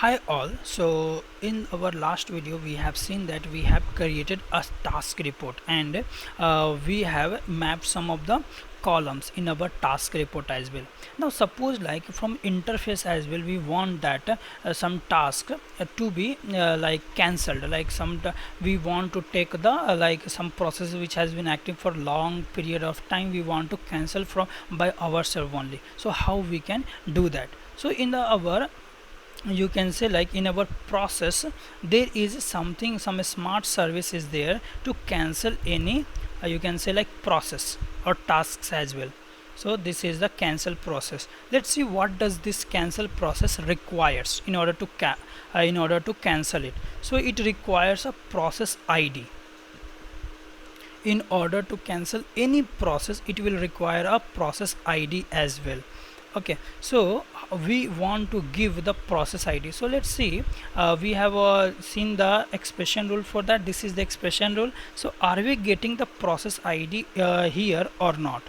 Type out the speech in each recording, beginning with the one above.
Hi all, so in our last video we have seen that we have created a task report and we have mapped some of the columns in our task report as well. Now suppose like from interface as well we want that some task to be like cancelled, like we want to take the like some process which has been active for long period of time, we want to cancel from by ourselves only. So how we can do that? So in the our, you can say like in our process there is something, some smart service is there to cancel any you can say like process or tasks as well. So this is the cancel process. Let's see what does this cancel process requires in order to cancel it. So it requires a process ID. In order to cancel any process it will require a process ID as well. Okay, so we want to give the process ID. So let's see, we have seen the expression rule for that. This is the expression rule. So are we getting the process ID here or not?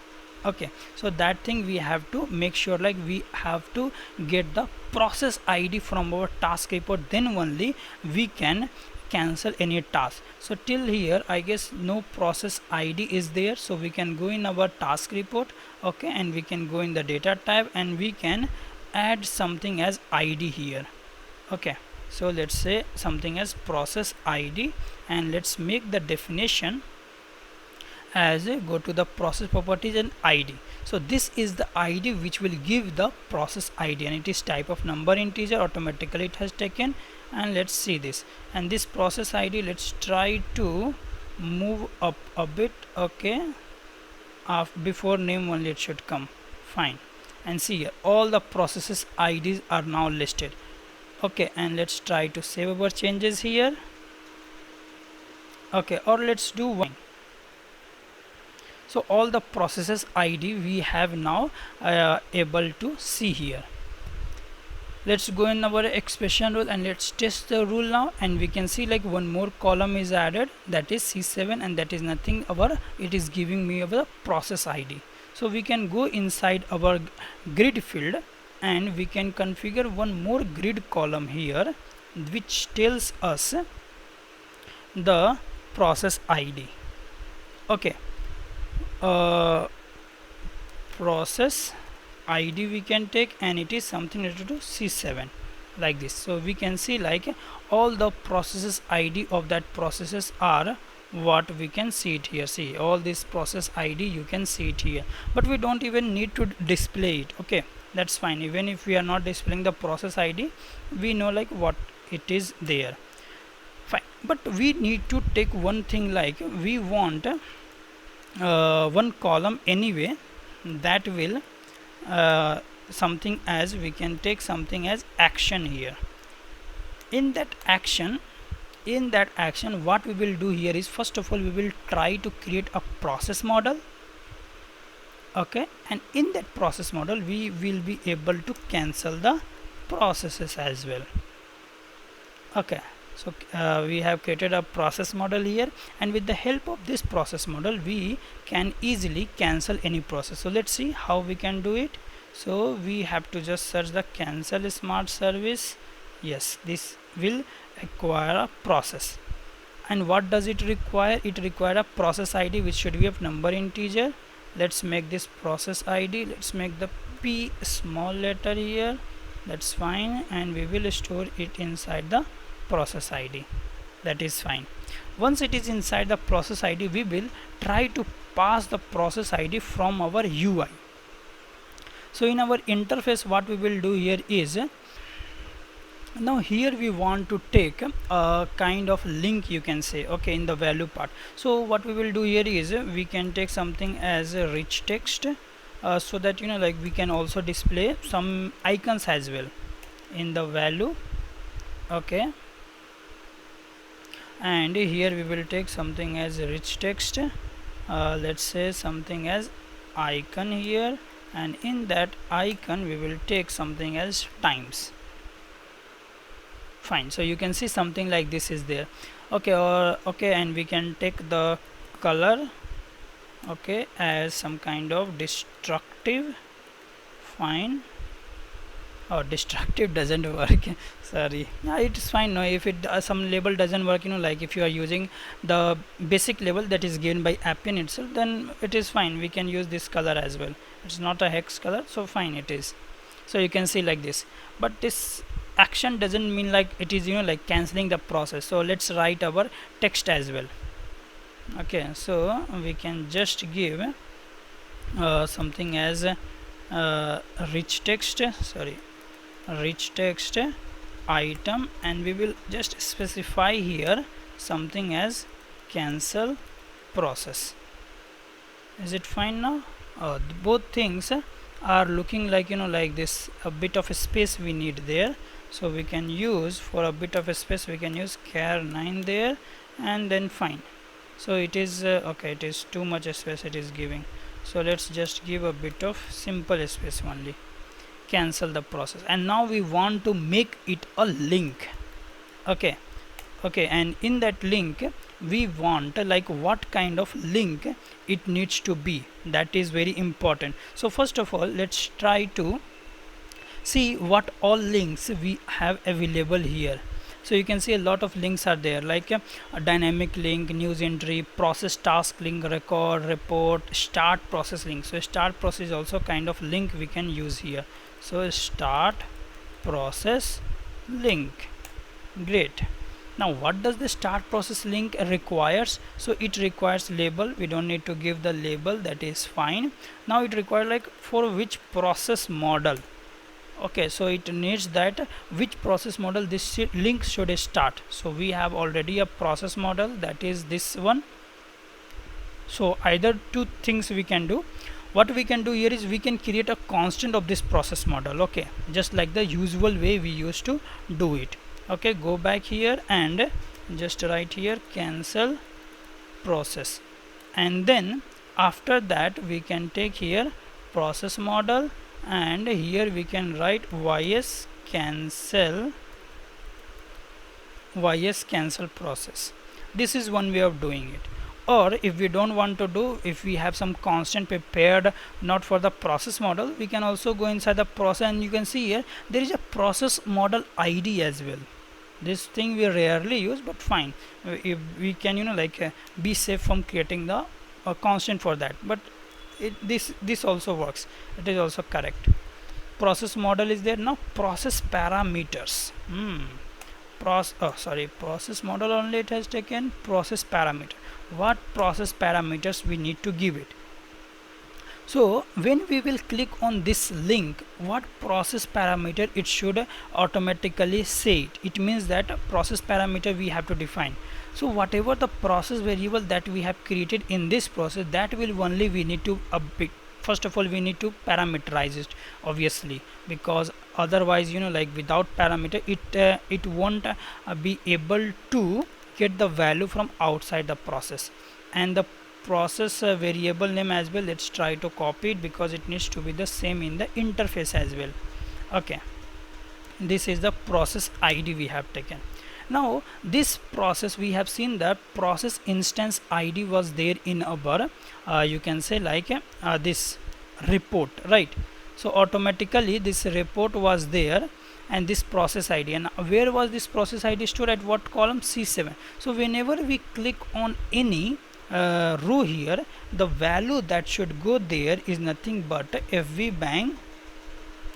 Okay, so that thing we have to make sure, like we have to get the process ID from our task report, then only we can cancel any task. So till here I guess no process ID is there, so we can go in our task report. Okay, and we can go in the data tab and we can add something as ID here. Okay, so let's say something as process ID and let's make the definition as go to the process properties and ID. So this is the ID which will give the process ID, and it is type of number integer, automatically it has taken. And let's see this, and this process ID, let's try to move up a bit. Okay, before name only it should come. Fine, and see here all the processes IDs are now listed. Okay, and let's try to save our changes here. Okay, or let's do one. So all the processes ID we have now able to see here. Let's go in our expression rule and let's test the rule now, and we can see like one more column is added, that is C7, and that is nothing our, it is giving me our process ID. So we can go inside our grid field and we can configure one more grid column here which tells us the process ID. Okay, process ID we can take, and it is something related to C7 like this. So we can see like all the processes ID of that processes are what we can see it here. See all this process ID, you can see it here, but we don't even need to display it. Okay, that's fine. Even if we are not displaying the process ID, we know like what it is there. Fine, but we need to take one thing, like we want one column anyway that will something as, we can take something as action here. In that action what we will do here is, first of all we will try to create a process model. Okay, and in that process model we will be able to cancel the processes as well. Okay, so we have created a process model here, and with the help of this process model we can easily cancel any process. So let's see how we can do it. So we have to just search the cancel smart service. Yes, this will require a process. And what does it require? It requires a process ID which should be of number integer. Let's make this process ID, let's make the P small letter here, that's fine, and we will store it inside the process ID. That is fine. Once it is inside the process ID, we will try to pass the process ID from our UI. So in our interface what we will do here is, now here we want to take a kind of link, you can say. Okay, in the value part, so what we will do here is we can take something as a rich text, so that like we can also display some icons as well in the value. Okay, and here we will take something as rich text, let's say something as icon here, and in that icon we will take something as times. Fine, so you can see something like this is there. Okay, or okay, and we can take the color, okay, as some kind of destructive. Fine, Oh, destructive doesn't work. Sorry. Yeah, it's fine. No, if it some label doesn't work, like if you are using the basic label that is given by Appian itself, then it is fine. We can use this color as well. It's not a hex color, so fine it is. So you can see like this. But this action doesn't mean like it is like canceling the process. So let's write our text as well. Okay, so we can just give something as rich text. Sorry, rich text item, and we will just specify here something as cancel process. Is it fine now? Both things are looking like like this. A bit of a space we need there, so we can use for a bit of a space we can use char 9 there, and then fine. So it is okay, it is too much space it is giving, so let's just give a bit of simple space only. Cancel the process, and now we want to make it a link. Okay, and in that link we want like what kind of link it needs to be. That is very important. So first of all, let's try to see what all links we have available here. So you can see a lot of links are there, like a dynamic link, news entry, process task link, record, report, start process link. So start process is also kind of link we can use here. So start process link. Great. Now what does the start process link requires? So it requires label. We don't need to give the label, that is fine. Now it requires like for which process model. Okay, so it needs that which process model this link should start. So we have already a process model, that is this one. So either two things we can do. What we can do here is we can create a constant of this process model. Okay, just like the usual way we used to do it. Okay, go back here and just write here cancel process, and then after that we can take here process model, and here we can write ys cancel process. This is one way of doing it. Or if we don't want to do, if we have some constant prepared not for the process model, we can also go inside the process, and you can see here there is a process model ID as well. This thing we rarely use, but fine, if we can be safe from creating the constant for that. But this also works, it is also correct. Process model is there. Now process parameters. Process model only it has taken. Process parameter, what process parameters we need to give it? So when we will click on this link, what process parameter it should automatically say it means that process parameter we have to define. So whatever the process variable that we have created in this process, that will only we need to first of all we need to parameterize it, obviously, because otherwise like without parameter it won't be able to get the value from outside the process. And the process variable name as well, let's try to copy it because it needs to be the same in the interface as well. Okay, this is the process ID we have taken. Now this process, we have seen that process instance ID was there in our you can say like this report, right? So automatically this report was there, and this process ID, and where was this process ID stored, at what column? C7. So whenever we click on any row here, the value that should go there is nothing but fvbang,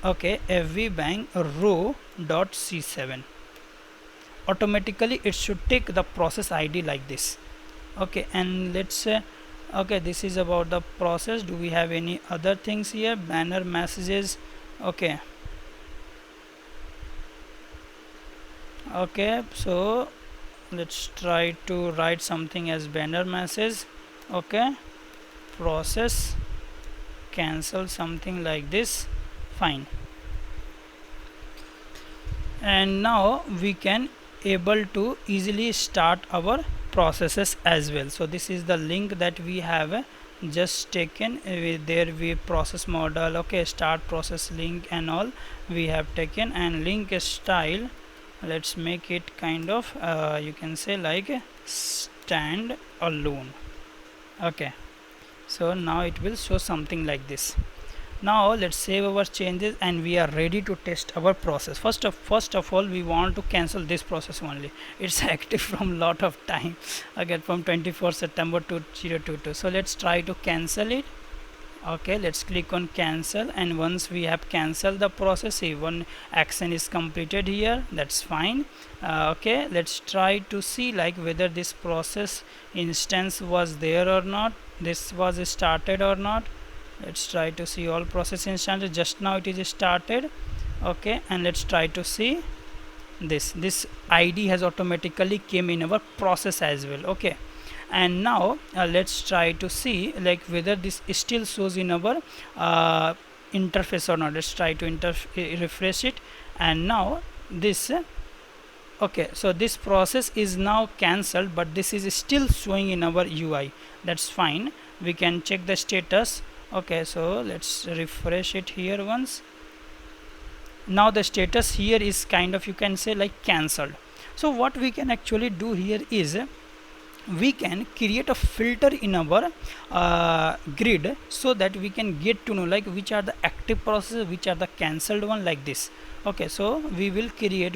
okay, fvbang row dot c7. Automatically it should take the process ID like this. Okay, and let's say okay, this is about the process. Do we have any other things here? Banner messages. Okay, so let's try to write something as banner message. Okay, process cancel, something like this. Fine. And now we can able to easily start our processes as well. So this is the link that we have just taken there. We process model, okay, start process link and all we have taken, and link style, let's make it kind of you can say like stand alone. Okay, so now it will show something like this. Now let's save our changes and we are ready to test our process. First of all, we want to cancel this process only. It's active from lot of time, again from 24 September 2022. So let's try to cancel it. Okay, let's click on cancel, and once we have cancelled the process, see one action is completed here, that's fine. Okay, let's try to see like whether this process instance was there or not, this was started or not. Let's try to see all process instances. Just now it is started. Okay, and let's try to see this id has automatically came in our process as well. Okay, and now let's try to see like whether this still shows in our interface or not. Let's try to refresh it, and now this okay, so this process is now cancelled, but this is still showing in our UI. That's fine, we can check the status. Okay, so let's refresh it here once. Now the status here is kind of, you can say, like cancelled. So what we can actually do here is we can create a filter in our grid, so that we can get to know like which are the active processes, which are the cancelled one, like this. Okay, so we will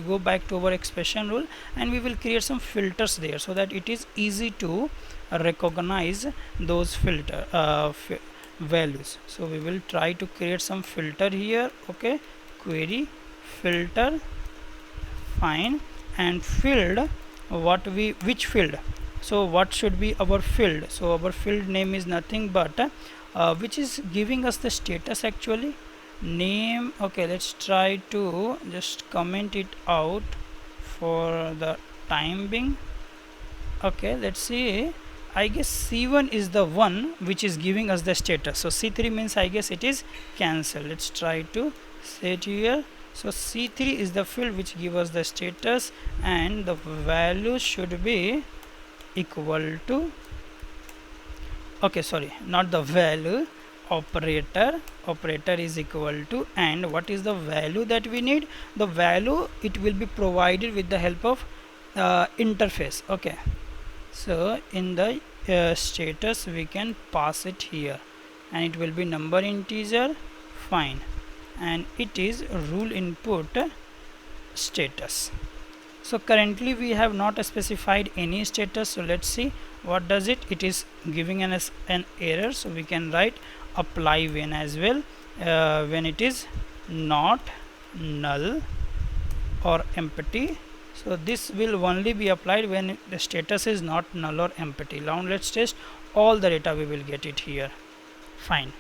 go back to our expression rule, and we will create some filters there, so that it is easy to recognize those filter values. So we will try to create some filter here. Okay, query filter, fine, and field, which field, so what should be our field? So our field name is nothing but which is giving us the status actually, name. Okay, let's try to just comment it out for the time being. Okay, let's see, I guess C1 is the one which is giving us the status. So C3 means I guess it is cancelled. Let's try to set here. So C3 is the field which gives us the status, and the value should be equal to, okay, sorry, not the value, operator is equal to, and what is the value that we need? The value, it will be provided with the help of interface. Okay, so in the status we can pass it here, and it will be number integer, fine, and it is rule input status. So currently we have not specified any status, so let's see what does it. It is giving us an error, so we can write apply when as well, when it is not null or empty. So this will only be applied when the status is not null or empty. Now let's test all the data, we will get it here, fine.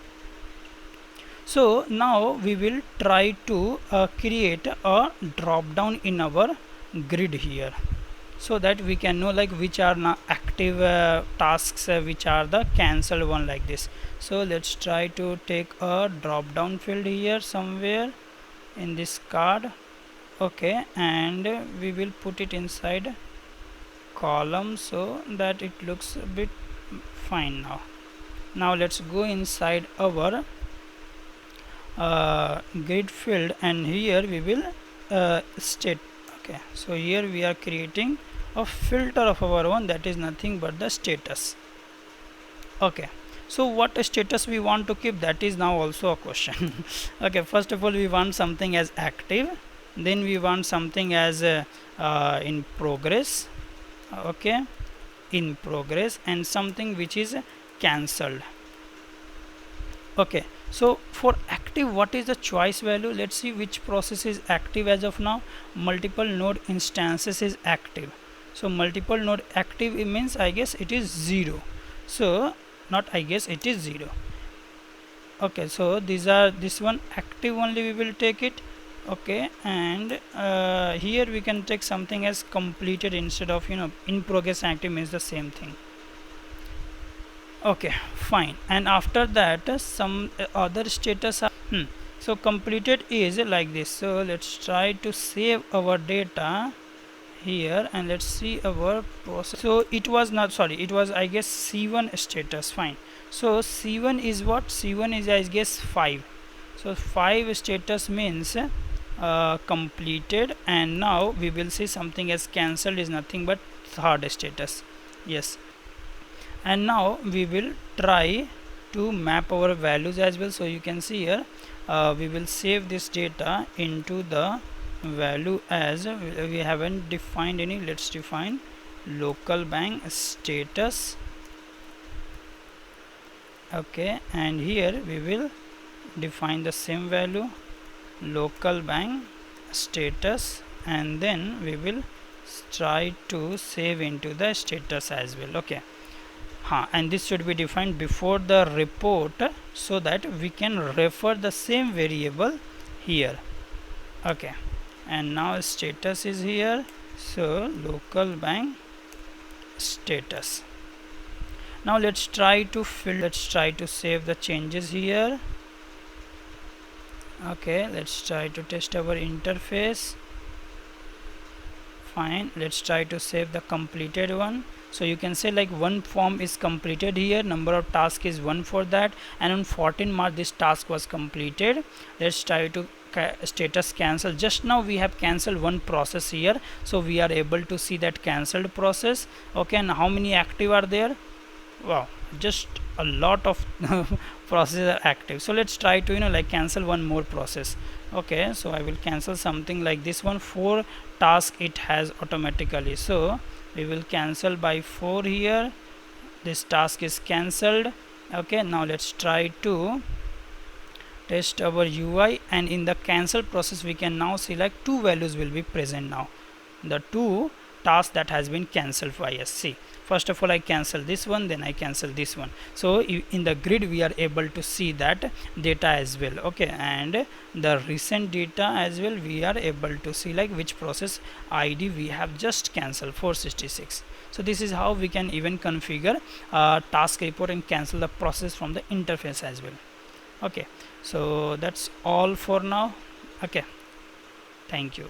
So now we will try to create a drop down in our grid here, so that we can know like which are now active tasks, which are the cancelled one, like this. So let's try to take a drop down field here somewhere in this card. Okay, and we will put it inside column, so that it looks a bit fine. Now let's go inside our grid field, and here we will state. Okay, so here we are creating a filter of our own, that is nothing but the status. Okay, so what status we want to keep, that is now also a question. Okay, first of all we want something as active, then we want something as in progress. Okay, in progress, and something which is cancelled. Okay, so for active, what is the choice value? Let's see which process is active as of now. Multiple node instances is active. So multiple node active, it means I guess it is 0. So not I guess, it is 0. Okay, so this one active only, we will take it. Okay, and here we can take something as completed instead of, in progress. Active means the same thing. Okay, fine, and after that some other status are so completed is like this. So let's try to save our data here, and let's see our process. So it was not, sorry, it was I guess C1 status, fine. So C1 is what? C1 is I guess 5. So 5 status means completed, and now we will see something as cancelled is nothing but third status. Yes, and now we will try to map our values as well. So you can see here we will save this data into the value as we haven't defined any. Let's define local bank status. Okay, and here we will define the same value, local bank status, and then we will try to save into the status as well. Okay, and this should be defined before the report so that we can refer the same variable here. Okay, and now status is here, so local bank status. Now let's try to save the changes here. Okay, let's try to test our interface. Fine, let's try to save the completed one. So you can say like one form is completed here, number of task is 1 for that, and on 14 March this task was completed. Let's try to status cancel. Just now we have cancelled one process here, so we are able to see that cancelled process. Okay, and how many active are there? Wow, just a lot of processes are active. So let's try to like cancel one more process. Okay, so I will cancel something like this one. 4 tasks it has automatically, so we will cancel by 4 here. This task is cancelled. Okay, now let's try to test our UI, and in the cancel process we can now see like 2 values will be present now, the 2 tasks that has been cancelled by us. See, first of all I cancel this one, then I cancel this one. So in the grid we are able to see that data as well. Okay, and the recent data as well we are able to see like which process ID we have just cancelled, 466. So this is how we can even configure task report and cancel the process from the interface as well. Okay, so that's all for now. Okay, thank you.